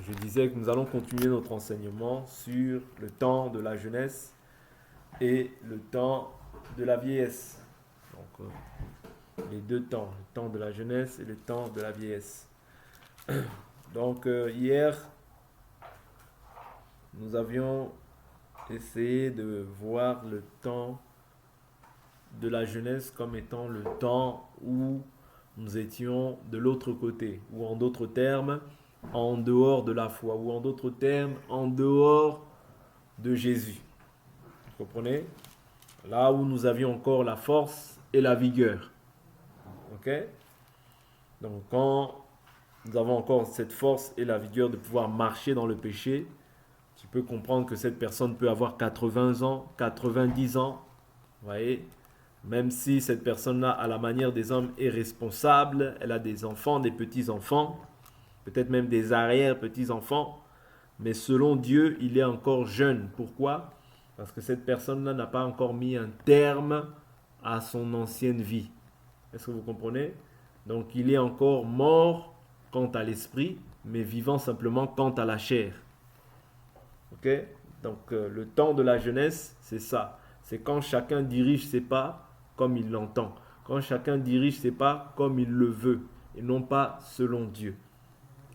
Je disais que nous allons continuer notre enseignement sur le temps de la jeunesse et le temps de la vieillesse. Donc, les deux temps, le temps de la jeunesse et le temps de la vieillesse. Donc, hier, nous avions essayé de voir le temps de la jeunesse comme étant le temps où nous étions de l'autre côté, ou en d'autres termes, en dehors de la foi, ou en d'autres termes, en dehors de Jésus. Vous comprenez? Là où nous avions encore la force et la vigueur. Ok? Donc quand nous avons encore cette force et la vigueur de pouvoir marcher dans le péché, tu peux comprendre que cette personne peut avoir 80 ans, 90 ans, vous voyez? Même si cette personne-là, à la manière des hommes, est responsable, elle a des enfants, des petits-enfants, peut-être même des arrière-petits-enfants, mais selon Dieu, il est encore jeune. Pourquoi? Parce que cette personne-là n'a pas encore mis un terme à son ancienne vie. Est-ce que vous comprenez? Donc il est encore mort quant à l'esprit, mais vivant simplement quant à la chair. Ok? Donc le temps de la jeunesse, c'est ça. C'est quand chacun dirige ses pas comme il l'entend. Quand chacun dirige ses pas comme il le veut, et non pas selon Dieu.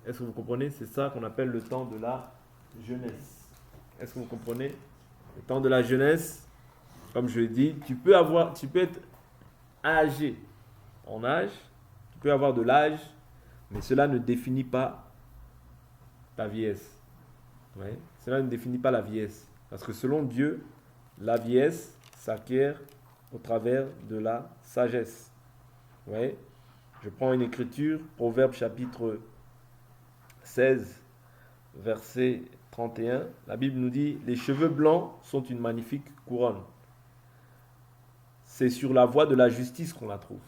Est-ce que vous comprenez? C'est ça qu'on appelle le temps de la jeunesse. Est-ce que vous comprenez? Le temps de la jeunesse, comme je l'ai dit, tu peux être âgé en âge, tu peux avoir de l'âge, mais cela ne définit pas ta vieillesse. Ouais. Cela ne définit pas la vieillesse. Parce que selon Dieu, la vieillesse s'acquiert au travers de la sagesse. Ouais. Je prends une écriture, Proverbe chapitre 16, verset 31. La Bible nous dit, les cheveux blancs sont une magnifique couronne. C'est sur la voie de la justice qu'on la trouve.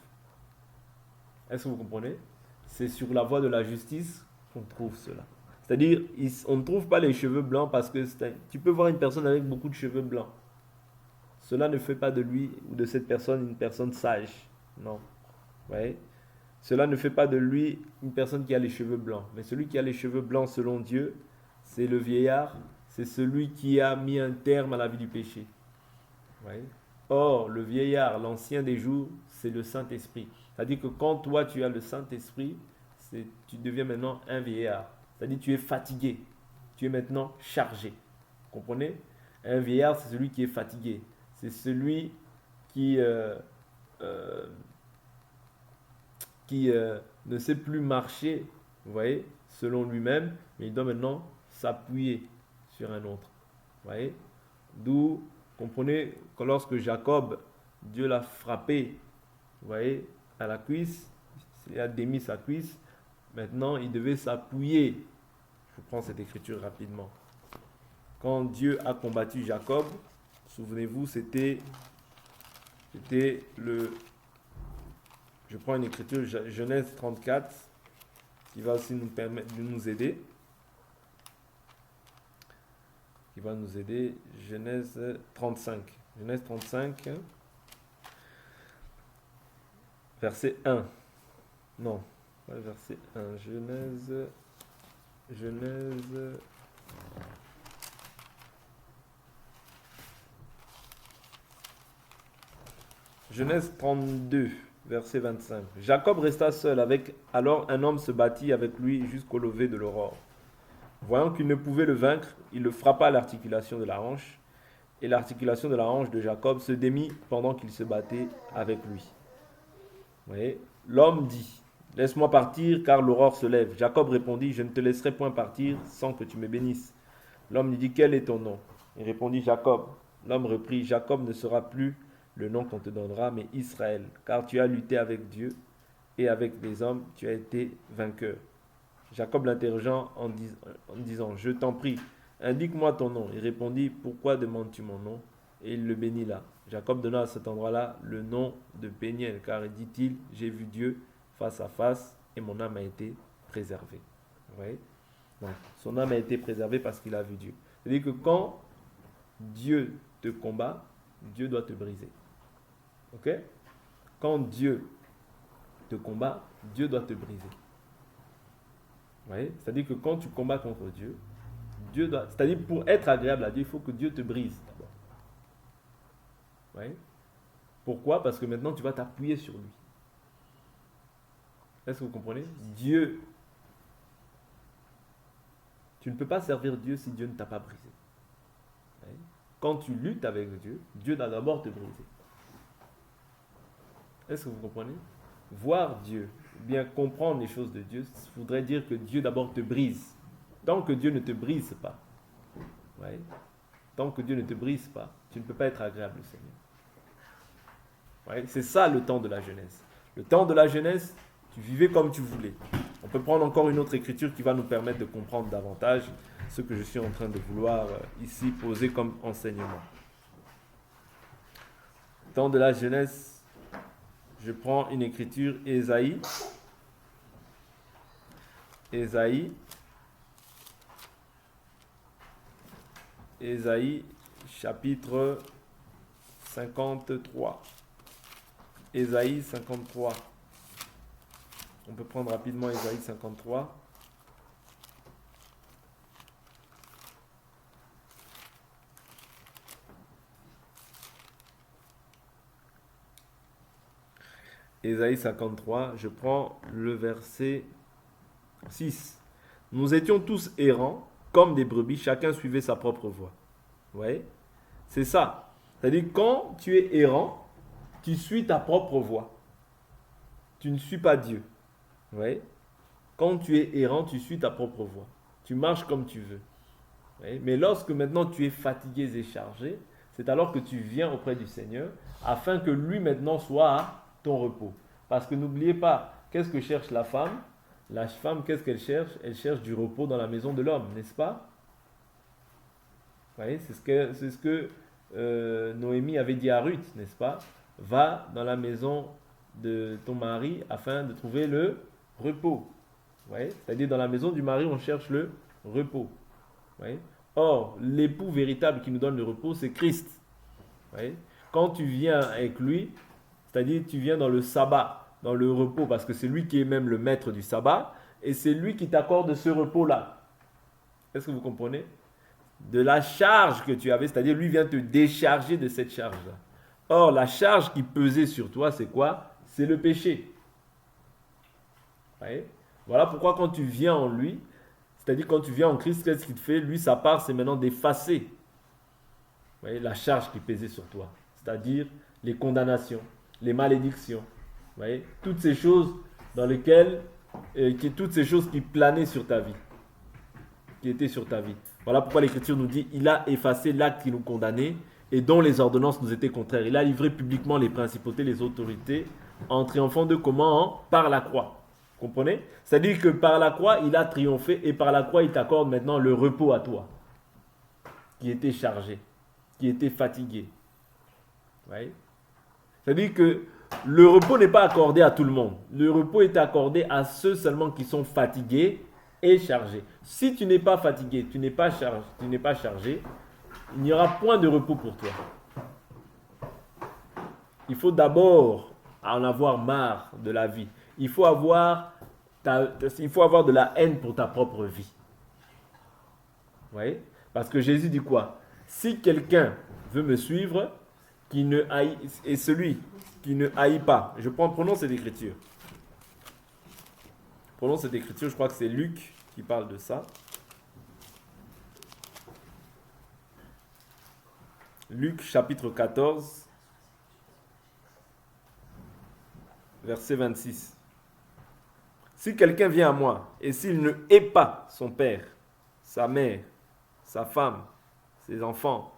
Est-ce que vous comprenez? C'est sur la voie de la justice qu'on trouve cela. C'est-à-dire, on ne trouve pas les cheveux blancs parce que tu peux voir une personne avec beaucoup de cheveux blancs. Cela ne fait pas de lui ou de cette personne une personne sage. Non. Ouais. Cela ne fait pas de lui une personne qui a les cheveux blancs. Mais celui qui a les cheveux blancs selon Dieu, c'est le vieillard, c'est celui qui a mis un terme à la vie du péché. Ouais. Or, le vieillard, l'ancien des jours, c'est le Saint-Esprit. C'est-à-dire que quand toi tu as le Saint-Esprit, tu deviens maintenant un vieillard. C'est-à-dire que tu es fatigué. Tu es maintenant chargé. Vous comprenez? Un vieillard, c'est celui qui est fatigué. C'est celui qui, euh, euh, qui ne sait plus marcher, vous voyez, selon lui-même, mais il doit maintenant s'appuyer sur un autre. Vous voyez? D'où, comprenez, que lorsque Jacob, Dieu l'a frappé, vous voyez, à la cuisse, il a démis sa cuisse, maintenant il devait s'appuyer. Je vous prends cette écriture rapidement. Quand Dieu a combattu Jacob, souvenez-vous, c'était le... Je prends une écriture, Genèse 34, qui va aussi nous permettre de nous aider. Qui va nous aider, Genèse 35. Genèse 35, verset 1. Non, pas verset 1. Genèse 32, verset 25. Jacob resta seul avec. Alors un homme se battit avec lui jusqu'au lever de l'aurore. Voyant qu'il ne pouvait le vaincre, il le frappa à l'articulation de la hanche, et l'articulation de la hanche de Jacob se démit pendant qu'il se battait avec lui. Vous voyez? L'homme dit, laisse-moi partir car l'aurore se lève. Jacob répondit, je ne te laisserai point partir sans que tu me bénisses. L'homme lui dit, quel est ton nom? Il répondit, Jacob. L'homme reprit, Jacob ne sera plus le nom qu'on te donnera, mais Israël, car tu as lutté avec Dieu et avec les hommes, tu as été vainqueur. Jacob l'interrogeant en disant, je t'en prie, indique-moi ton nom. Il répondit, pourquoi demandes-tu mon nom? Et il le bénit là. Jacob donna à cet endroit-là le nom de Péniel, car dit-il, j'ai vu Dieu face à face et mon âme a été préservée. Vous voyez? Donc, son âme a été préservée parce qu'il a vu Dieu. C'est-à-dire que quand Dieu te combat, Dieu doit te briser. Ok? Quand Dieu te combat, Dieu doit te briser. Ouais? C'est-à-dire que quand tu combats contre Dieu, c'est-à-dire pour être agréable à Dieu, il faut que Dieu te brise d'abord. Ouais? Pourquoi? Parce que maintenant tu vas t'appuyer sur lui. Est-ce que vous comprenez? Dieu, tu ne peux pas servir Dieu si Dieu ne t'a pas brisé. Ouais? Quand tu luttes avec Dieu, Dieu doit d'abord te briser. Est-ce que vous comprenez? Voir Dieu, bien comprendre les choses de Dieu, voudrait dire que Dieu d'abord te brise. Tant que Dieu ne te brise pas, ouais, tant que Dieu ne te brise pas, tu ne peux pas être agréable au Seigneur. Ouais, c'est ça le temps de la jeunesse. Le temps de la jeunesse, tu vivais comme tu voulais. On peut prendre encore une autre écriture qui va nous permettre de comprendre davantage ce que je suis en train de vouloir ici poser comme enseignement. Le temps de la jeunesse, je prends une écriture, Ésaïe. Ésaïe, chapitre 53. Ésaïe 53. On peut prendre rapidement Ésaïe 53. Ésaïe 53, je prends le verset 6. Nous étions tous errants, comme des brebis, chacun suivait sa propre voie. Vous voyez? C'est ça. C'est-à-dire, quand tu es errant, tu suis ta propre voie. Tu ne suis pas Dieu. Vous voyez? Quand tu es errant, tu suis ta propre voie. Tu marches comme tu veux. Vous voyez? Mais lorsque maintenant tu es fatigué et chargé, c'est alors que tu viens auprès du Seigneur, afin que lui maintenant soit à ton repos. Parce que n'oubliez pas, qu'est-ce que cherche la femme? La femme, qu'est-ce qu'elle cherche? Elle cherche du repos dans la maison de l'homme, n'est-ce pas? Vous voyez, c'est ce que Noémie avait dit à Ruth, n'est-ce pas? Va dans la maison de ton mari afin de trouver le repos. Vous voyez? C'est-à-dire dans la maison du mari, on cherche le repos. Vous voyez? Or, l'époux véritable qui nous donne le repos, c'est Christ. Vous voyez? Quand tu viens avec lui, c'est-à-dire tu viens dans le sabbat, dans le repos, parce que c'est lui qui est même le maître du sabbat, et c'est lui qui t'accorde ce repos-là. Est-ce que vous comprenez? De la charge que tu avais, c'est-à-dire lui vient te décharger de cette charge-là. Or, la charge qui pesait sur toi, c'est quoi? C'est le péché. Vous voyez? Voilà pourquoi quand tu viens en lui, c'est-à-dire quand tu viens en Christ, qu'est-ce qu'il te fait? Lui, sa part, c'est maintenant d'effacer, vous voyez, la charge qui pesait sur toi. C'est-à-dire les condamnations, les malédictions. Vous voyez? Toutes ces choses dans lesquelles, toutes ces choses qui planaient sur ta vie, qui étaient sur ta vie. Voilà pourquoi l'Écriture nous dit, il a effacé l'acte qui nous condamnait et dont les ordonnances nous étaient contraires. Il a livré publiquement les principautés, les autorités, en triomphant de comment? Par la croix. Vous comprenez? C'est-à-dire que par la croix, il a triomphé et par la croix, il t'accorde maintenant le repos à toi, qui était chargé, qui était fatigué. Vous voyez? C'est-à-dire que le repos n'est pas accordé à tout le monde. Le repos est accordé à ceux seulement qui sont fatigués et chargés. Si tu n'es pas fatigué, tu n'es pas chargé, il n'y aura point de repos pour toi. Il faut d'abord en avoir marre de la vie. Il faut avoir de la haine pour ta propre vie. Vous voyez? Parce que Jésus dit quoi? Si quelqu'un veut me suivre, qui ne haït, et celui qui ne haït pas. Prenons cette écriture. Prenons cette écriture, je crois que c'est Luc qui parle de ça. Luc chapitre 14, verset 26. Si quelqu'un vient à moi, et s'il ne hait pas son père, sa mère, sa femme, ses enfants,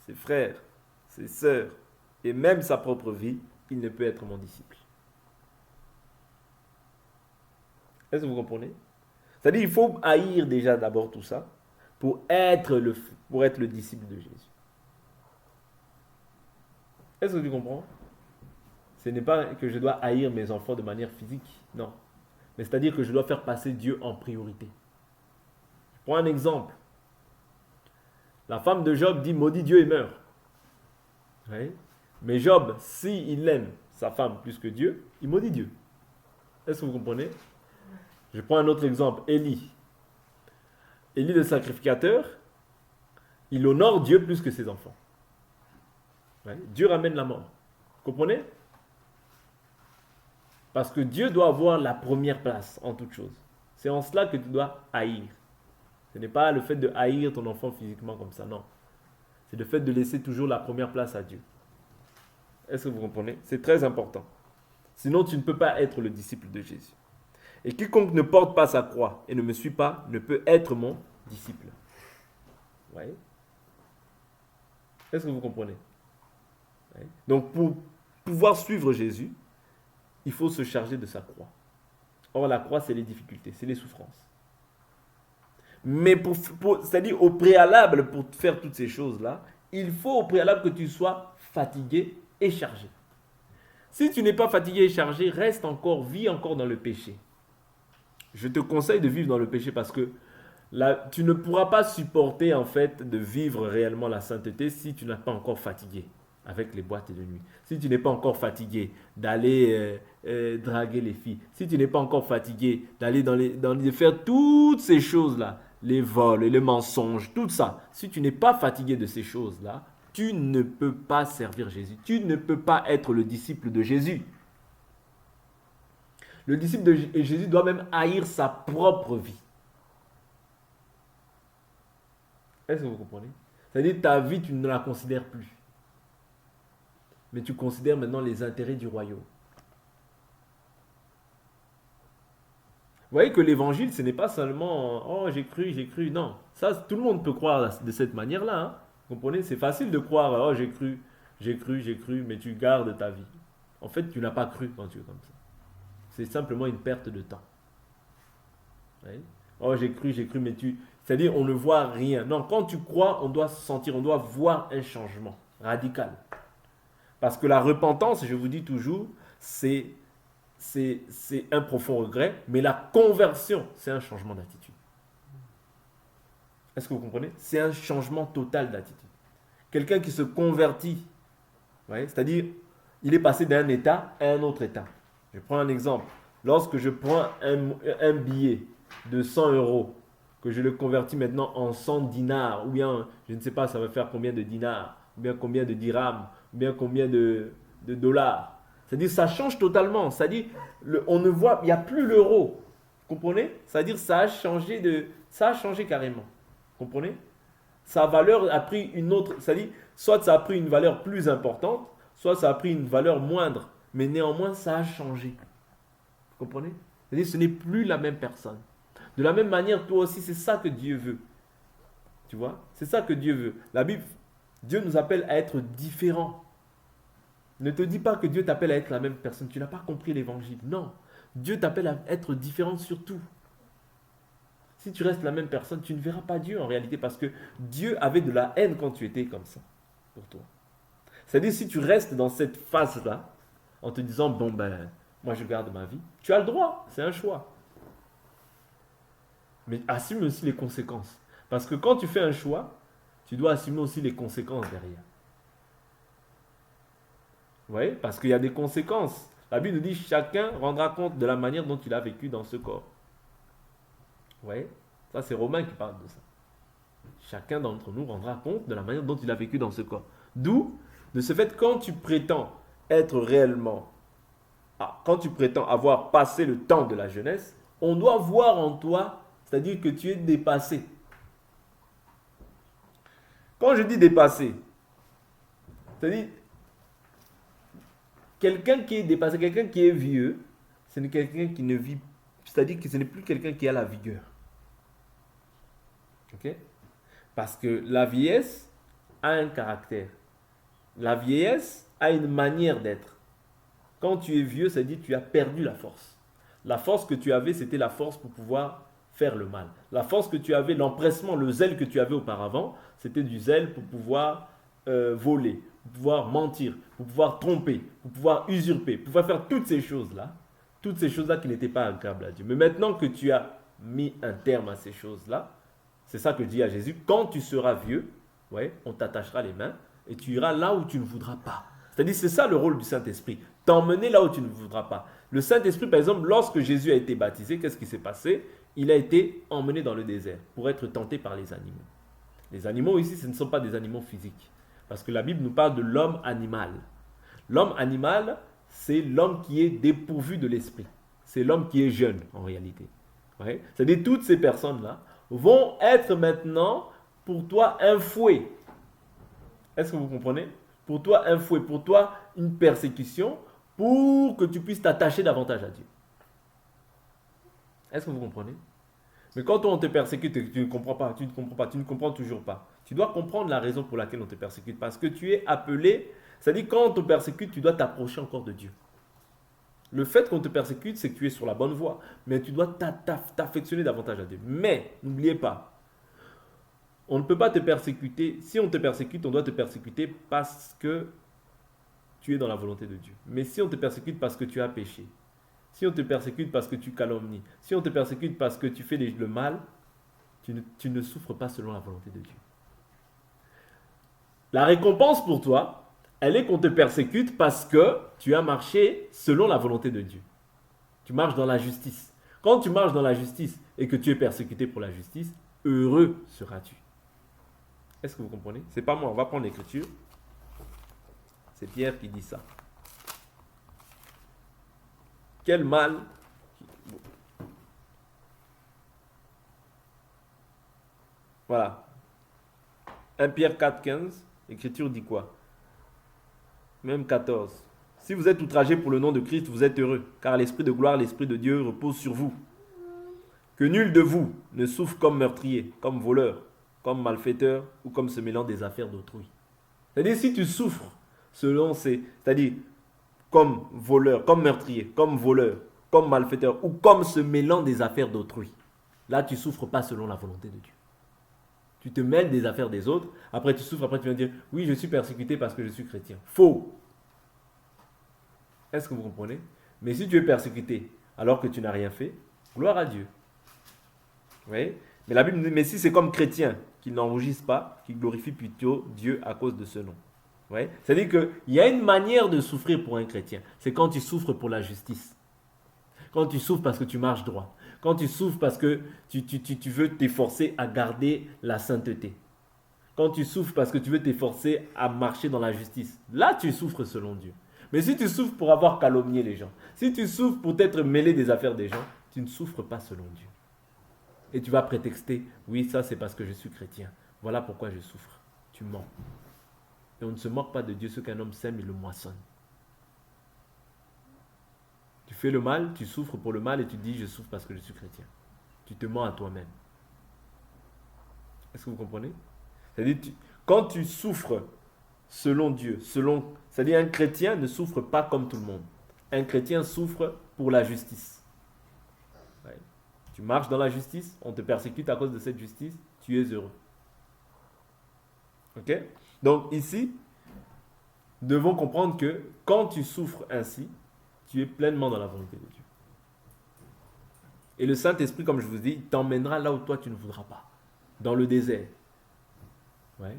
ses frères, ses sœurs, et même sa propre vie, il ne peut être mon disciple. Est-ce que vous comprenez? C'est-à-dire qu'il faut haïr déjà d'abord tout ça pour être le disciple de Jésus. Est-ce que tu comprends? Ce n'est pas que je dois haïr mes enfants de manière physique, non. Mais c'est-à-dire que je dois faire passer Dieu en priorité. Je prends un exemple. La femme de Job dit maudit Dieu et meurt. Oui. Mais Job, s'il aime sa femme plus que Dieu, il maudit Dieu. Est-ce que vous comprenez? Je prends un autre exemple. Élie. Élie le sacrificateur, il honore Dieu plus que ses enfants. Ouais. Dieu ramène la mort. Vous comprenez? Parce que Dieu doit avoir la première place en toute chose. C'est en cela que tu dois haïr. Ce n'est pas le fait de haïr ton enfant physiquement comme ça, non. C'est le fait de laisser toujours la première place à Dieu. Est-ce que vous comprenez? C'est très important. Sinon, tu ne peux pas être le disciple de Jésus. Et quiconque ne porte pas sa croix et ne me suit pas ne peut être mon disciple. Vous voyez? Est-ce que vous comprenez? Ouais. Donc, pour pouvoir suivre Jésus, il faut se charger de sa croix. Or, la croix, c'est les difficultés, c'est les souffrances. Mais c'est-à-dire au préalable, pour faire toutes ces choses-là, il faut au préalable que tu sois fatigué et chargé. Si tu n'es pas fatigué et chargé, vis encore dans le péché. Je te conseille de vivre dans le péché parce que là, tu ne pourras pas supporter en fait de vivre réellement la sainteté si tu n'es pas encore fatigué avec les boîtes de nuit. Si tu n'es pas encore fatigué d'aller draguer les filles. Si tu n'es pas encore fatigué d'aller de faire toutes ces choses-là, les vols et les mensonges, tout ça. Si tu n'es pas fatigué de ces choses-là, tu ne peux pas servir Jésus. Tu ne peux pas être le disciple de Jésus. Le disciple de Jésus doit même haïr sa propre vie. Est-ce que vous comprenez? C'est-à-dire ta vie, tu ne la considères plus. Mais tu considères maintenant les intérêts du royaume. Vous voyez que l'évangile, ce n'est pas seulement « Oh, j'ai cru ». Non, ça, tout le monde peut croire de cette manière-là. Hein. Vous comprenez? C'est facile de croire « Oh, j'ai cru », mais tu gardes ta vie. En fait, tu n'as pas cru quand tu es comme ça. C'est simplement une perte de temps. Vous voyez? Oh, j'ai cru, mais tu... C'est-à-dire, on ne voit rien. Non, quand tu crois, on doit sentir, on doit voir un changement radical. Parce que la repentance, je vous dis toujours, c'est un profond regret, mais la conversion, c'est un changement d'attitude. Est-ce que vous comprenez? C'est un changement total d'attitude. Quelqu'un qui se convertit, c'est-à-dire, il est passé d'un état à un autre état. Je prends un exemple. Lorsque je prends un billet de 100 euros, que je le convertis maintenant en 100 dinars, ou bien, je ne sais pas, ça va faire combien de dinars, ou bien combien de dirhams, ou bien combien de dollars. C'est-à-dire ça change totalement. C'est-à-dire on ne voit, il n'y a plus l'euro. Vous comprenez? C'est-à-dire ça a changé carrément. Vous comprenez? Sa valeur a pris une autre. C'est-à-dire soit ça a pris une valeur plus importante, soit ça a pris une valeur moindre. Mais néanmoins, ça a changé. Vous comprenez? C'est-à-dire ce n'est plus la même personne. De la même manière, toi aussi, c'est ça que Dieu veut. Tu vois? C'est ça que Dieu veut. La Bible, Dieu nous appelle à être différents. Ne te dis pas que Dieu t'appelle à être la même personne. Tu n'as pas compris l'évangile. Non. Dieu t'appelle à être différent surtout. Si tu restes la même personne, tu ne verras pas Dieu en réalité parce que Dieu avait de la haine quand tu étais comme ça pour toi. C'est-à-dire si tu restes dans cette phase-là en te disant bon ben moi je garde ma vie, tu as le droit, c'est un choix. Mais assume aussi les conséquences. Parce que quand tu fais un choix, tu dois assumer aussi les conséquences derrière. Vous voyez? Parce qu'il y a des conséquences. La Bible nous dit chacun rendra compte de la manière dont il a vécu dans ce corps. Vous voyez? Ça, c'est Romain qui parle de ça. Chacun d'entre nous rendra compte de la manière dont il a vécu dans ce corps. D'où, de ce fait, quand tu prétends être réellement, quand tu prétends avoir passé le temps de la jeunesse, on doit voir en toi, c'est-à-dire que tu es dépassé. Quand je dis dépassé, c'est-à-dire quelqu'un qui est dépassé, quelqu'un qui est vieux, ce n'est quelqu'un qui ne vit, c'est-à-dire que ce n'est plus quelqu'un qui a la vigueur. Ok? Parce que la vieillesse a un caractère. La vieillesse a une manière d'être. Quand tu es vieux, ça dit que tu as perdu la force. La force que tu avais, c'était la force pour pouvoir faire le mal. La force que tu avais, l'empressement, le zèle que tu avais auparavant, c'était du zèle pour pouvoir voler, pour pouvoir mentir, pour pouvoir tromper, pour pouvoir usurper, pour pouvoir faire toutes ces choses-là qui n'étaient pas agréables à Dieu. Mais maintenant que tu as mis un terme à ces choses-là, c'est ça que dit à Jésus, quand tu seras vieux, on t'attachera les mains et tu iras là où tu ne voudras pas. C'est-à-dire, c'est ça le rôle du Saint-Esprit, t'emmener là où tu ne voudras pas. Le Saint-Esprit, par exemple, lorsque Jésus a été baptisé, qu'est-ce qui s'est passé? il a été emmené dans le désert pour être tenté par les animaux. Les animaux ici, ce ne sont pas des animaux physiques. Parce que la Bible nous parle de l'homme animal. L'homme animal, c'est l'homme qui est dépourvu de l'esprit. C'est l'homme qui est jeune, en réalité. Ouais. C'est-à-dire toutes ces personnes-là vont être maintenant, pour toi, un fouet. Est-ce que vous comprenez? Pour toi, un fouet. Pour toi, une persécution pour que tu puisses t'attacher davantage à Dieu. Est-ce que vous comprenez? Mais quand on te persécute et que tu ne comprends pas, tu ne comprends toujours pas. Tu dois comprendre la raison pour laquelle on te persécute. Parce que tu es appelé, c'est-à-dire quand on te persécute, tu dois t'approcher encore de Dieu. Le fait qu'on te persécute, c'est que tu es sur la bonne voie. Mais tu dois t'affectionner davantage à Dieu. Mais, n'oubliez pas, on ne peut pas te persécuter. Si on te persécute, on doit te persécuter parce que tu es dans la volonté de Dieu. Mais si on te persécute parce que tu as péché, si on te persécute parce que tu calomnies, si on te persécute parce que tu fais le mal, tu ne souffres pas selon la volonté de Dieu. La récompense pour toi, elle est qu'on te persécute parce que tu as marché selon la volonté de Dieu. Tu marches dans la justice. Quand tu marches dans la justice et que tu es persécuté pour la justice, heureux seras-tu. Est-ce que vous comprenez? C'est pas moi, on va prendre l'écriture. C'est Pierre qui dit ça. Quel mal. Voilà. 1 Pierre 4, 15, l'écriture dit quoi? Même 14. Si vous êtes outragé pour le nom de Christ, vous êtes heureux, car l'Esprit de gloire, l'Esprit de Dieu repose sur vous. Que nul de vous ne souffre comme meurtrier, comme voleur, comme malfaiteur ou comme se mêlant des affaires d'autrui. C'est-à-dire, si tu souffres selon c'est-à-dire comme voleur, comme meurtrier, comme voleur, comme malfaiteur ou comme se mêlant des affaires d'autrui, là, tu ne souffres pas selon la volonté de Dieu. Tu te mêles des affaires des autres, après tu souffres, après tu viens dire, oui, je suis persécuté parce que je suis chrétien. Faux. Est-ce que vous comprenez? Mais si tu es persécuté alors que tu n'as rien fait, gloire à Dieu. Vous voyez? Mais la Bible nous dit, mais si c'est comme chrétien, qu'il n'enregistre pas, qu'il glorifie plutôt Dieu à cause de ce nom. Vous voyez? C'est-à-dire qu'il y a une manière de souffrir pour un chrétien. C'est quand tu souffres pour la justice. Quand tu souffres parce que tu marches droit. Quand tu souffres parce que tu veux t'efforcer à garder la sainteté. Quand tu souffres parce que tu veux t'efforcer à marcher dans la justice. Là, tu souffres selon Dieu. Mais si tu souffres pour avoir calomnié les gens, si tu souffres pour t'être mêlé des affaires des gens, tu ne souffres pas selon Dieu. Et tu vas prétexter, oui, ça c'est parce que je suis chrétien. Voilà pourquoi je souffre. Tu mens. Et on ne se moque pas de Dieu, ce qu'un homme sème, il le moissonne. Tu fais le mal, tu souffres pour le mal et tu dis je souffre parce que je suis chrétien. Tu te mens à toi-même. Est-ce que vous comprenez? C'est-à-dire, quand tu souffres selon Dieu, c'est-à-dire un chrétien ne souffre pas comme tout le monde. Un chrétien souffre pour la justice. Ouais. Tu marches dans la justice, on te persécute à cause de cette justice, tu es heureux. Ok? Donc ici, nous devons comprendre que quand tu souffres ainsi, tu es pleinement dans la volonté de Dieu. Et le Saint-Esprit, comme je vous dis, t'emmènera là où toi tu ne voudras pas. Dans le désert. Ouais.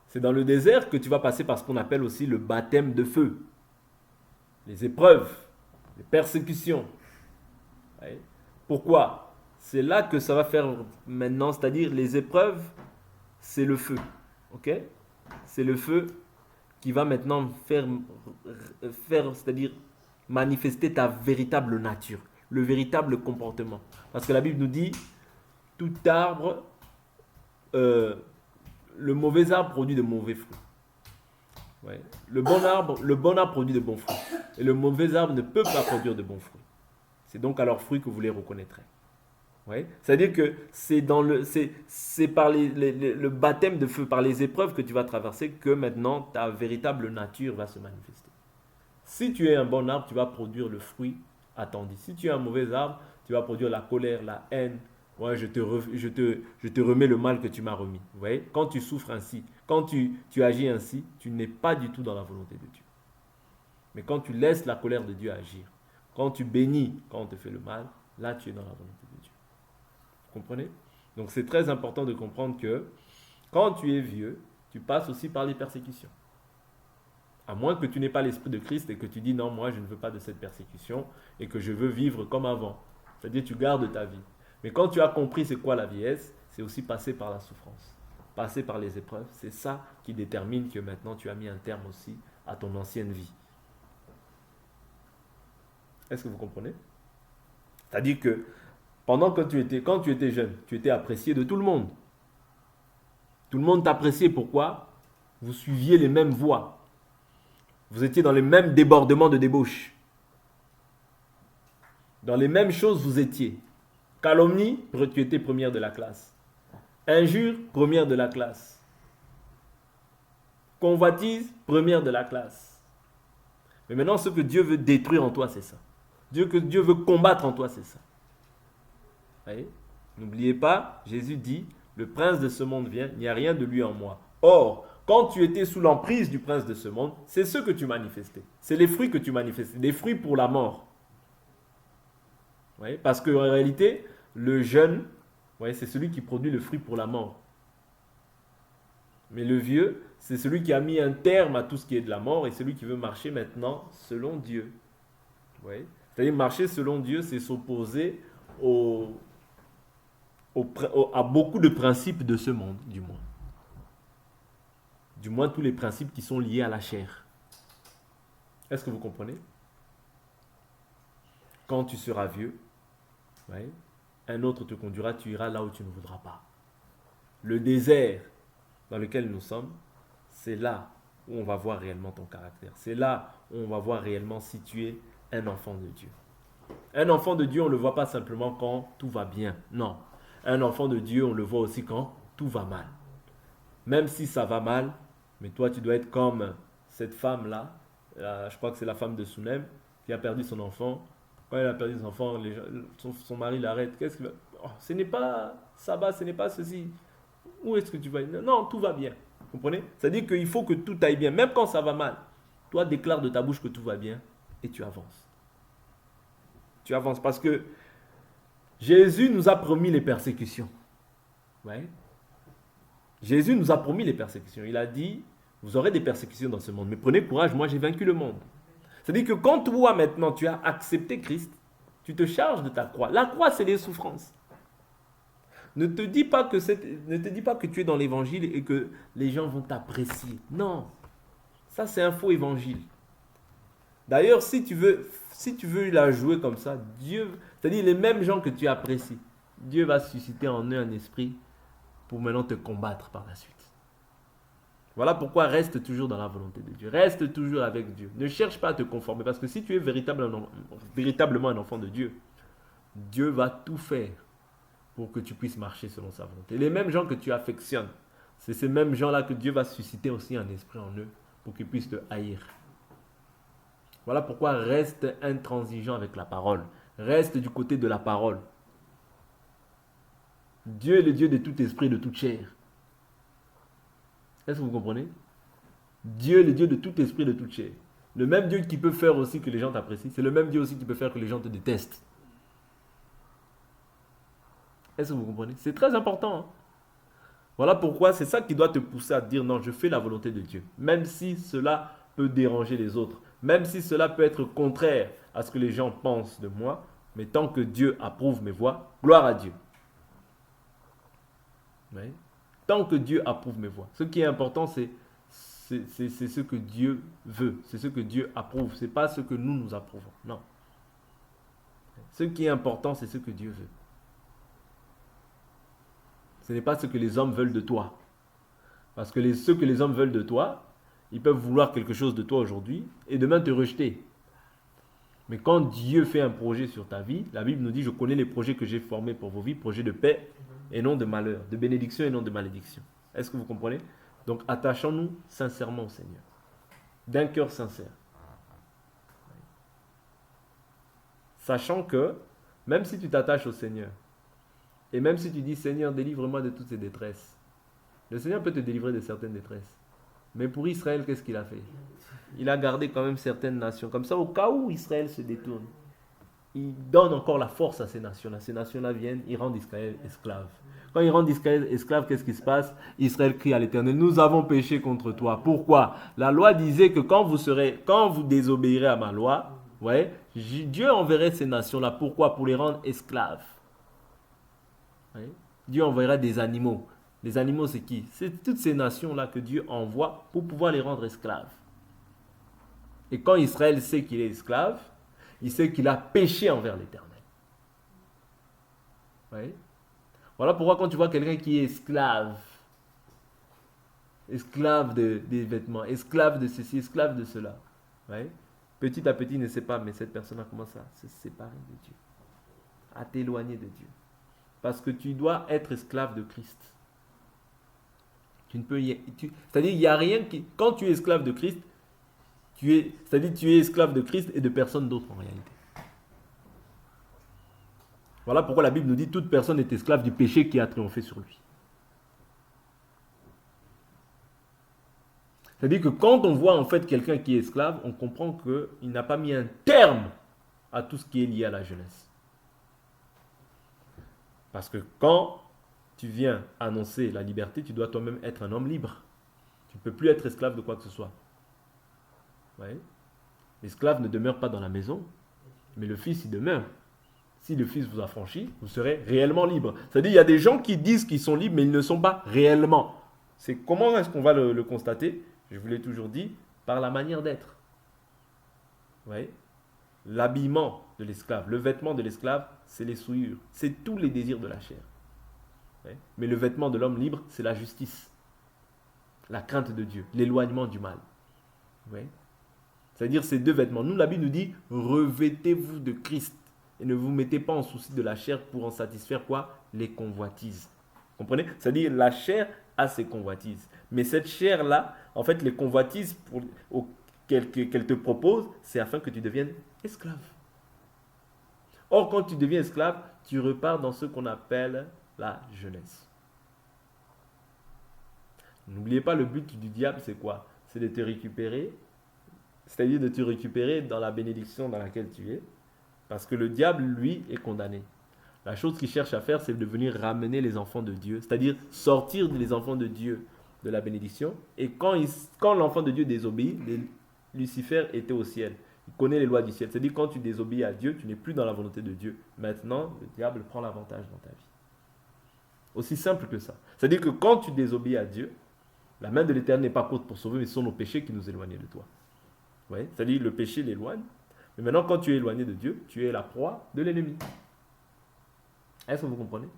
C'est dans le désert que tu vas passer par ce qu'on appelle aussi le baptême de feu. Les épreuves, les persécutions. Ouais. Pourquoi? C'est là que ça va faire maintenant, c'est-à-dire les épreuves, c'est le feu. Ok? C'est le feu qui va maintenant faire c'est-à-dire manifester ta véritable nature, le véritable comportement. Parce que la Bible nous dit, tout arbre, le mauvais arbre produit de mauvais fruits. Ouais. Le bon arbre produit de bons fruits. Et le mauvais arbre ne peut pas produire de bons fruits. C'est donc à leurs fruits que vous les reconnaîtrez. Ouais. C'est-à-dire que c'est par le baptême de feu, par les épreuves que tu vas traverser, que maintenant ta véritable nature va se manifester. Si tu es un bon arbre, tu vas produire le fruit attendu. Si tu es un mauvais arbre, tu vas produire la colère, la haine. Ouais, je te remets le mal que tu m'as remis. Vous voyez? Quand tu souffres ainsi, quand tu agis ainsi, tu n'es pas du tout dans la volonté de Dieu. Mais quand tu laisses la colère de Dieu agir, quand tu bénis quand on te fait le mal, là tu es dans la volonté de Dieu. Vous comprenez? Donc c'est très important de comprendre que quand tu es vieux, tu passes aussi par les persécutions. À moins que tu n'aies pas l'esprit de Christ et que tu dis non, moi je ne veux pas de cette persécution et que je veux vivre comme avant. C'est-à-dire tu gardes ta vie. Mais quand tu as compris c'est quoi la vieillesse, c'est aussi passer par la souffrance, passer par les épreuves. C'est ça qui détermine que maintenant tu as mis un terme aussi à ton ancienne vie. Est-ce que vous comprenez? C'est-à-dire que quand tu étais jeune, tu étais apprécié de tout le monde. Tout le monde t'appréciait. Pourquoi? Vous suiviez les mêmes voies. Vous étiez dans les mêmes débordements de débauche. Dans les mêmes choses, vous étiez. Calomnie, tu étais première de la classe. Injure, première de la classe. Convoitise, première de la classe. Mais maintenant, ce que Dieu veut détruire en toi, c'est ça. Que Dieu veut combattre en toi, c'est ça. Voyez? N'oubliez pas, Jésus dit, le prince de ce monde vient, il n'y a rien de lui en moi. Or, quand tu étais sous l'emprise du prince de ce monde, c'est ce que tu manifestais. C'est les fruits que tu manifestais, des fruits pour la mort. Voyez? Parce qu'en réalité, le jeune, c'est celui qui produit le fruit pour la mort. Mais le vieux, c'est celui qui a mis un terme à tout ce qui est de la mort et celui qui veut marcher maintenant selon Dieu. Voyez? C'est-à-dire marcher selon Dieu, c'est s'opposer à beaucoup de principes de ce monde, du moins. Du moins tous les principes qui sont liés à la chair. Est-ce que vous comprenez? Quand tu seras vieux, un autre te conduira, tu iras là où tu ne voudras pas. Le désert dans lequel nous sommes, c'est là où on va voir réellement ton caractère. C'est là où on va voir réellement si tu es un enfant de Dieu. Un enfant de Dieu, on ne le voit pas simplement quand tout va bien. Non. Un enfant de Dieu, on le voit aussi quand tout va mal. Même si ça va mal, mais toi, tu dois être comme cette femme-là. Je crois que c'est la femme de Sunem qui a perdu son enfant. Quand elle a perdu son enfant, son mari l'arrête. Qu'est-ce que ce n'est pas sabbat, ce n'est pas ceci. Où est-ce que tu vas? Non, tout va bien. Vous comprenez? C'est-à-dire qu'il faut que tout aille bien. Même quand ça va mal, toi, déclare de ta bouche que tout va bien et tu avances. Tu avances parce que Jésus nous a promis les persécutions. Ouais. Jésus nous a promis les persécutions. Il a dit, vous aurez des persécutions dans ce monde, mais prenez courage, moi j'ai vaincu le monde. C'est-à-dire que quand toi maintenant tu as accepté Christ, tu te charges de ta croix. La croix, c'est les souffrances. Ne te dis pas que tu es dans l'évangile et que les gens vont t'apprécier. Non, ça c'est un faux évangile. D'ailleurs, si tu veux la jouer comme ça, Dieu, c'est-à-dire les mêmes gens que tu apprécies, Dieu va susciter en eux un esprit pour maintenant te combattre par la suite. Voilà pourquoi reste toujours dans la volonté de Dieu. Reste toujours avec Dieu. Ne cherche pas à te conformer parce que si tu es véritablement un enfant de Dieu, Dieu va tout faire pour que tu puisses marcher selon sa volonté. Les mêmes gens que tu affectionnes, c'est ces mêmes gens-là que Dieu va susciter aussi un esprit en eux pour qu'ils puissent te haïr. Voilà pourquoi reste intransigeant avec la parole. Reste du côté de la parole. Dieu est le Dieu de tout esprit, de toute chair. Est-ce que vous comprenez? Dieu est le Dieu de tout esprit, de toute chair. Le même Dieu qui peut faire aussi que les gens t'apprécient, c'est le même Dieu aussi qui peut faire que les gens te détestent. Est-ce que vous comprenez? C'est très important. Hein? Voilà pourquoi c'est ça qui doit te pousser à te dire non, je fais la volonté de Dieu. Même si cela peut déranger les autres. Même si cela peut être contraire à ce que les gens pensent de moi. Mais tant que Dieu approuve mes voies, gloire à Dieu. Oui. Tant que Dieu approuve mes voies. Ce qui est important, c'est ce que Dieu veut. C'est ce que Dieu approuve. Ce n'est pas ce que nous approuvons. Non. Ce qui est important, c'est ce que Dieu veut. Ce n'est pas ce que les hommes veulent de toi. Parce que ce que les hommes veulent de toi, ils peuvent vouloir quelque chose de toi aujourd'hui et demain te rejeter. Mais quand Dieu fait un projet sur ta vie, la Bible nous dit, je connais les projets que j'ai formés pour vos vies, projets de paix et non de malheur, de bénédiction et non de malédiction. Est-ce que vous comprenez? Donc attachons-nous sincèrement au Seigneur. D'un cœur sincère. Sachant que, même si tu t'attaches au Seigneur, et même si tu dis, Seigneur, délivre-moi de toutes ces détresses, le Seigneur peut te délivrer de certaines détresses. Mais pour Israël, qu'est-ce qu'il a fait? Il a gardé quand même certaines nations. Comme ça, au cas où Israël se détourne, il donne encore la force à ces nations-là. Ces nations-là viennent, ils rendent Israël esclave. Quand ils rendent Israël esclave, qu'est-ce qui se passe? Israël crie à l'Éternel, nous avons péché contre toi. Pourquoi? La loi disait que quand vous désobéirez à ma loi, Dieu enverrait ces nations-là. Pourquoi? Pour les rendre esclaves. Oui. Dieu enverra des animaux. Les animaux, c'est qui? C'est toutes ces nations-là que Dieu envoie pour pouvoir les rendre esclaves. Et quand Israël sait qu'il est esclave, il sait qu'il a péché envers l'Éternel. Oui. Voilà pourquoi quand tu vois quelqu'un qui est esclave, des vêtements, esclave de ceci, esclave de cela, oui. Petit à petit, il ne sait pas, mais cette personne a commencé à se séparer de Dieu, à t'éloigner de Dieu. Parce que tu dois être esclave de Christ. Tu ne peux c'est-à-dire, il n'y a rien qui... Quand tu es esclave de Christ, c'est-à-dire tu es esclave de Christ et de personne d'autre en réalité. Voilà pourquoi la Bible nous dit toute personne est esclave du péché qui a triomphé sur lui. C'est-à-dire que quand on voit en fait quelqu'un qui est esclave, on comprend qu'il n'a pas mis un terme à tout ce qui est lié à la jeunesse. Parce que quand tu viens annoncer la liberté, tu dois toi-même être un homme libre. Tu ne peux plus être esclave de quoi que ce soit. Ouais. L'esclave ne demeure pas dans la maison, mais le fils y demeure. Si le fils vous affranchit, vous serez réellement libre. C'est-à-dire qu'il y a des gens qui disent qu'ils sont libres, mais ils ne sont pas réellement. C'est comment est-ce qu'on va le constater? Je vous l'ai toujours dit, par la manière d'être. Ouais. L'habillement de l'esclave, le vêtement de l'esclave, c'est les souillures, c'est tous les désirs de la chair. Ouais. Mais le vêtement de l'homme libre, c'est la justice, la crainte de Dieu, l'éloignement du mal. Ouais. C'est-à-dire ces deux vêtements. Nous, la Bible nous dit, revêtez-vous de Christ et ne vous mettez pas en souci de la chair pour en satisfaire quoi? Les convoitises. Vous comprenez? C'est-à-dire la chair a ses convoitises. Mais cette chair-là, en fait, les convoitises qu'elle te propose, c'est afin que tu deviennes esclave. Or, quand tu deviens esclave, tu repars dans ce qu'on appelle la jeunesse. N'oubliez pas, le but du diable, c'est quoi? C'est de te récupérer, c'est-à-dire de te récupérer dans la bénédiction dans laquelle tu es, parce que le diable, lui, est condamné. La chose qu'il cherche à faire, c'est de venir ramener les enfants de Dieu, c'est-à-dire sortir les enfants de Dieu de la bénédiction. Et quand l'enfant de Dieu désobéit, Lucifer était au ciel. Il connaît les lois du ciel. C'est-à-dire quand tu désobéis à Dieu, tu n'es plus dans la volonté de Dieu. Maintenant, le diable prend l'avantage dans ta vie. Aussi simple que ça. C'est-à-dire que quand tu désobéis à Dieu, la main de l'Éternel n'est pas courte pour sauver, mais ce sont nos péchés qui nous éloignent de toi. Ouais. C'est-à-dire le péché l'éloigne. Mais maintenant, quand tu es éloigné de Dieu, tu es la proie de l'ennemi. Est-ce que vous comprenez?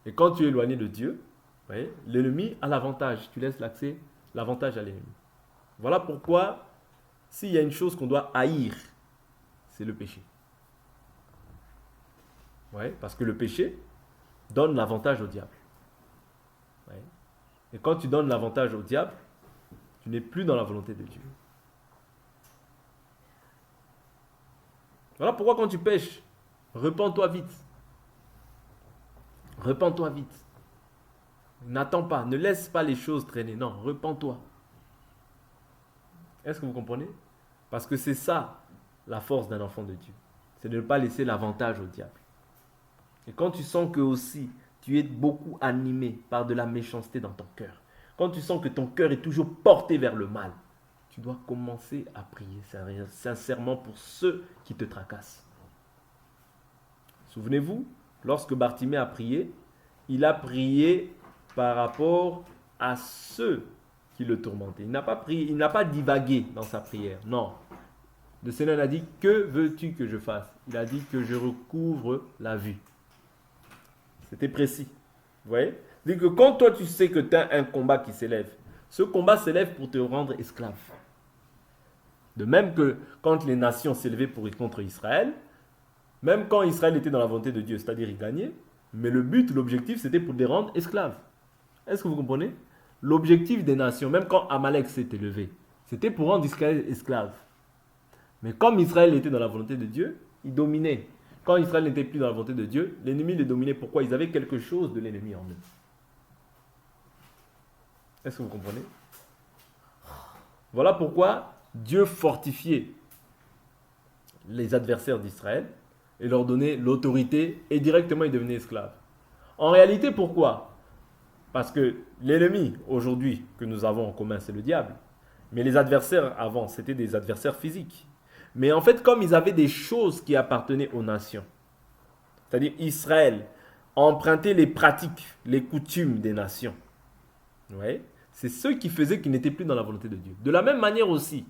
Et quand tu es éloigné de Dieu, l'ennemi a l'avantage. Tu laisses l'avantage à l'ennemi. Voilà pourquoi, s'il y a une chose qu'on doit haïr, c'est le péché. Ouais, parce que le péché donne l'avantage au diable. Ouais. Et quand tu donnes l'avantage au diable, tu n'es plus dans la volonté de Dieu. Voilà pourquoi quand tu pêches, repens-toi vite. Repens-toi vite. N'attends pas, ne laisse pas les choses traîner. Non, repens-toi. Est-ce que vous comprenez? Parce que c'est ça la force d'un enfant de Dieu. C'est de ne pas laisser l'avantage au diable. Et quand tu sens que aussi tu es beaucoup animé par de la méchanceté dans ton cœur, quand tu sens que ton cœur est toujours porté vers le mal, tu dois commencer à prier sincèrement pour ceux qui te tracassent. Souvenez-vous, lorsque Bartimée a prié, il a prié par rapport à ceux qui le tourmentaient. Il n'a pas divagué dans sa prière. Non. Le Seigneur a dit, que veux-tu que je fasse? Il a dit que je recouvre la vue. C'était précis. Vous voyez? C'est que quand toi tu sais que tu as un combat qui s'élève, ce combat s'élève pour te rendre esclave. De même que quand les nations s'élevaient contre Israël, même quand Israël était dans la volonté de Dieu, c'est-à-dire il gagnait, mais le but, l'objectif, c'était pour les rendre esclaves. Est-ce que vous comprenez? L'objectif des nations, même quand Amalek s'est élevé, c'était pour rendre Israël esclave. Mais comme Israël était dans la volonté de Dieu, il dominait. Quand Israël n'était plus dans la volonté de Dieu, l'ennemi les dominait. Pourquoi? Ils avaient quelque chose de l'ennemi en eux. Est-ce que vous comprenez? Voilà pourquoi Dieu fortifiait les adversaires d'Israël et leur donnait l'autorité et directement ils devenaient esclaves. En réalité, pourquoi? Parce que l'ennemi aujourd'hui que nous avons en commun, c'est le diable. Mais les adversaires avant, c'était des adversaires physiques. Mais en fait, comme ils avaient des choses qui appartenaient aux nations, c'est-à-dire Israël emprunter les pratiques, les coutumes des nations. Ouais. C'est ceux qui faisaient qu'ils n'étaient plus dans la volonté de Dieu. De la même manière aussi,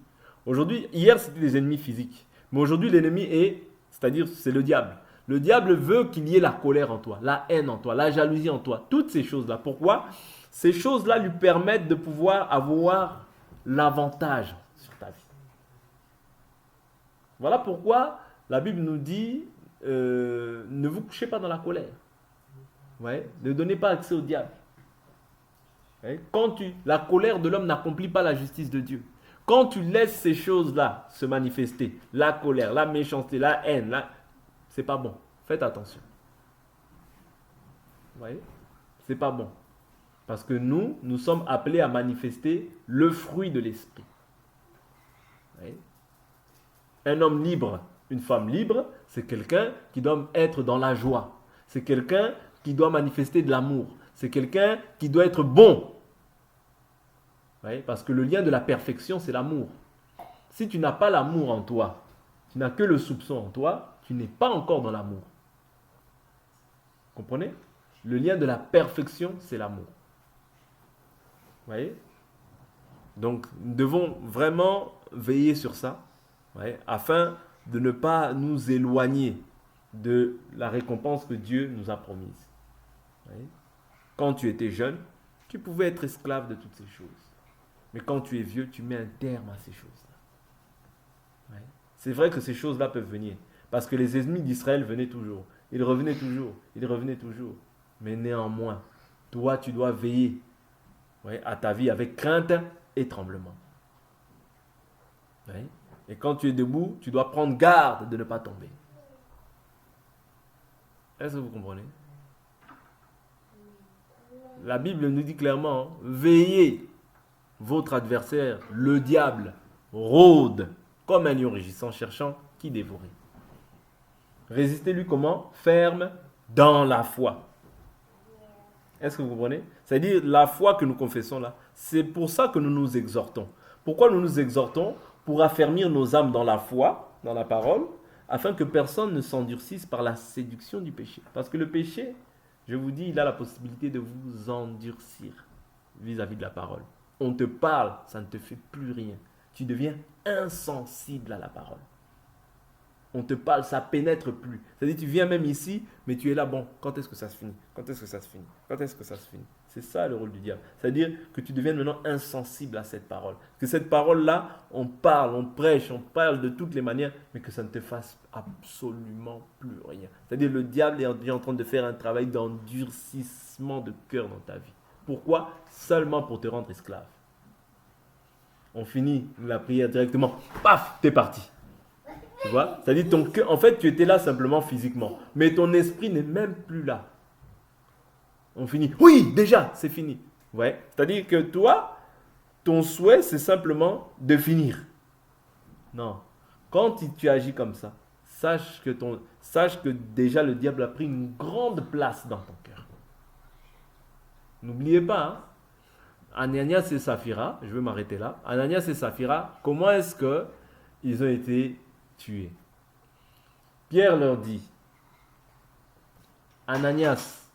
aujourd'hui, hier c'était des ennemis physiques, mais aujourd'hui l'ennemi est, c'est-à-dire c'est le diable. Le diable veut qu'il y ait la colère en toi, la haine en toi, la jalousie en toi, toutes ces choses-là. Pourquoi? Ces choses-là lui permettent de pouvoir avoir l'avantage sur ta vie. Voilà pourquoi la Bible nous dit ne vous couchez pas dans la colère. Ouais, ne donnez pas accès au diable. Ouais, la colère de l'homme n'accomplit pas la justice de Dieu. Quand tu laisses ces choses-là se manifester, la colère, la méchanceté, la haine, c'est pas bon. Faites attention. Vous voyez? C'est pas bon. Parce que nous sommes appelés à manifester le fruit de l'esprit. Un homme libre, une femme libre, c'est quelqu'un qui doit être dans la joie. C'est quelqu'un qui doit manifester de l'amour. C'est quelqu'un qui doit être bon. Parce que le lien de la perfection, c'est l'amour. Si tu n'as pas l'amour en toi, tu n'as que le soupçon en toi, tu n'es pas encore dans l'amour. Comprenez? Le lien de la perfection, c'est l'amour. Vous voyez? Donc, nous devons vraiment veiller sur ça, afin de ne pas nous éloigner de la récompense que Dieu nous a promise. Quand tu étais jeune, tu pouvais être esclave de toutes ces choses. Mais quand tu es vieux, tu mets un terme à ces choses-là. C'est vrai que ces choses-là peuvent venir. Parce que les ennemis d'Israël venaient toujours. Ils revenaient toujours. Ils revenaient toujours. Mais néanmoins, toi, tu dois veiller à ta vie avec crainte et tremblement. Et quand tu es debout, tu dois prendre garde de ne pas tomber. Est-ce que vous comprenez? La Bible nous dit clairement, veillez, votre adversaire, le diable, rôde comme un lion rugissant, cherchant qui dévorer. Résistez-lui comment? Ferme dans la foi. Est-ce que vous comprenez? C'est-à-dire la foi que nous confessons là, c'est pour ça que nous nous exhortons. Pourquoi nous nous exhortons? Pour affermir nos âmes dans la foi, dans la parole, afin que personne ne s'endurcisse par la séduction du péché. Parce que le péché, je vous dis, il a la possibilité de vous endurcir vis-à-vis de la parole. On te parle, ça ne te fait plus rien. Tu deviens insensible à la parole. On te parle, ça pénètre plus. C'est-à-dire, tu viens même ici, mais tu es là, bon, quand est-ce que ça se finit? Quand est-ce que ça se finit? Quand est-ce que ça se finit? C'est ça le rôle du diable. C'est-à-dire que tu deviens maintenant insensible à cette parole. Que cette parole-là, on parle, on prêche, on parle de toutes les manières, mais que ça ne te fasse absolument plus rien. C'est-à-dire, le diable est en train de faire un travail d'endurcissement de cœur dans ta vie. Pourquoi? Seulement pour te rendre esclave. On finit la prière directement, paf, t'es parti. Tu vois? C'est-à-dire ton cœur, en fait, tu étais là simplement physiquement, mais ton esprit n'est même plus là. On finit. Oui, déjà, c'est fini. Ouais. C'est-à-dire que toi, ton souhait, c'est simplement de finir. Non. Quand tu agis comme ça, sache que déjà le diable a pris une grande place dans ton cœur. N'oubliez pas, hein? Ananias et Saphira, je vais m'arrêter là. Ananias et Saphira, comment est-ce qu'ils ont été tués? Pierre leur dit, Ananias,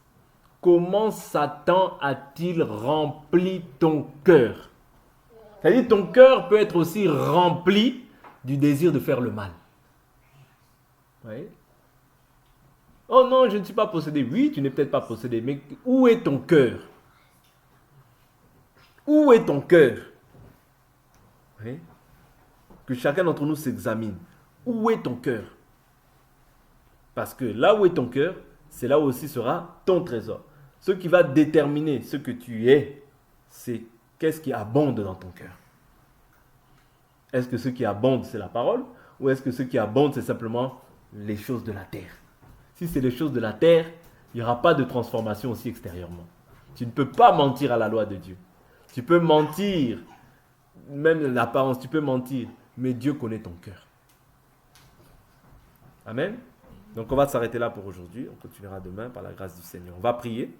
comment Satan a-t-il rempli ton cœur? C'est-à-dire ton cœur peut être aussi rempli du désir de faire le mal. Oui. Oh non, je ne suis pas possédé. Oui, tu n'es peut-être pas possédé, mais où est ton cœur? Où est ton cœur? Oui. Que chacun d'entre nous s'examine. Où est ton cœur? Parce que là où est ton cœur, c'est là où aussi sera ton trésor. Ce qui va déterminer ce que tu es, c'est qu'est-ce qui abonde dans ton cœur. Est-ce que ce qui abonde, c'est la parole? Ou est-ce que ce qui abonde, c'est simplement les choses de la terre? Si c'est les choses de la terre, il n'y aura pas de transformation aussi extérieurement. Tu ne peux pas mentir à la loi de Dieu. Tu peux mentir, même l'apparence, tu peux mentir, mais Dieu connaît ton cœur. Amen. Donc on va s'arrêter là pour aujourd'hui. On continuera demain par la grâce du Seigneur. On va prier.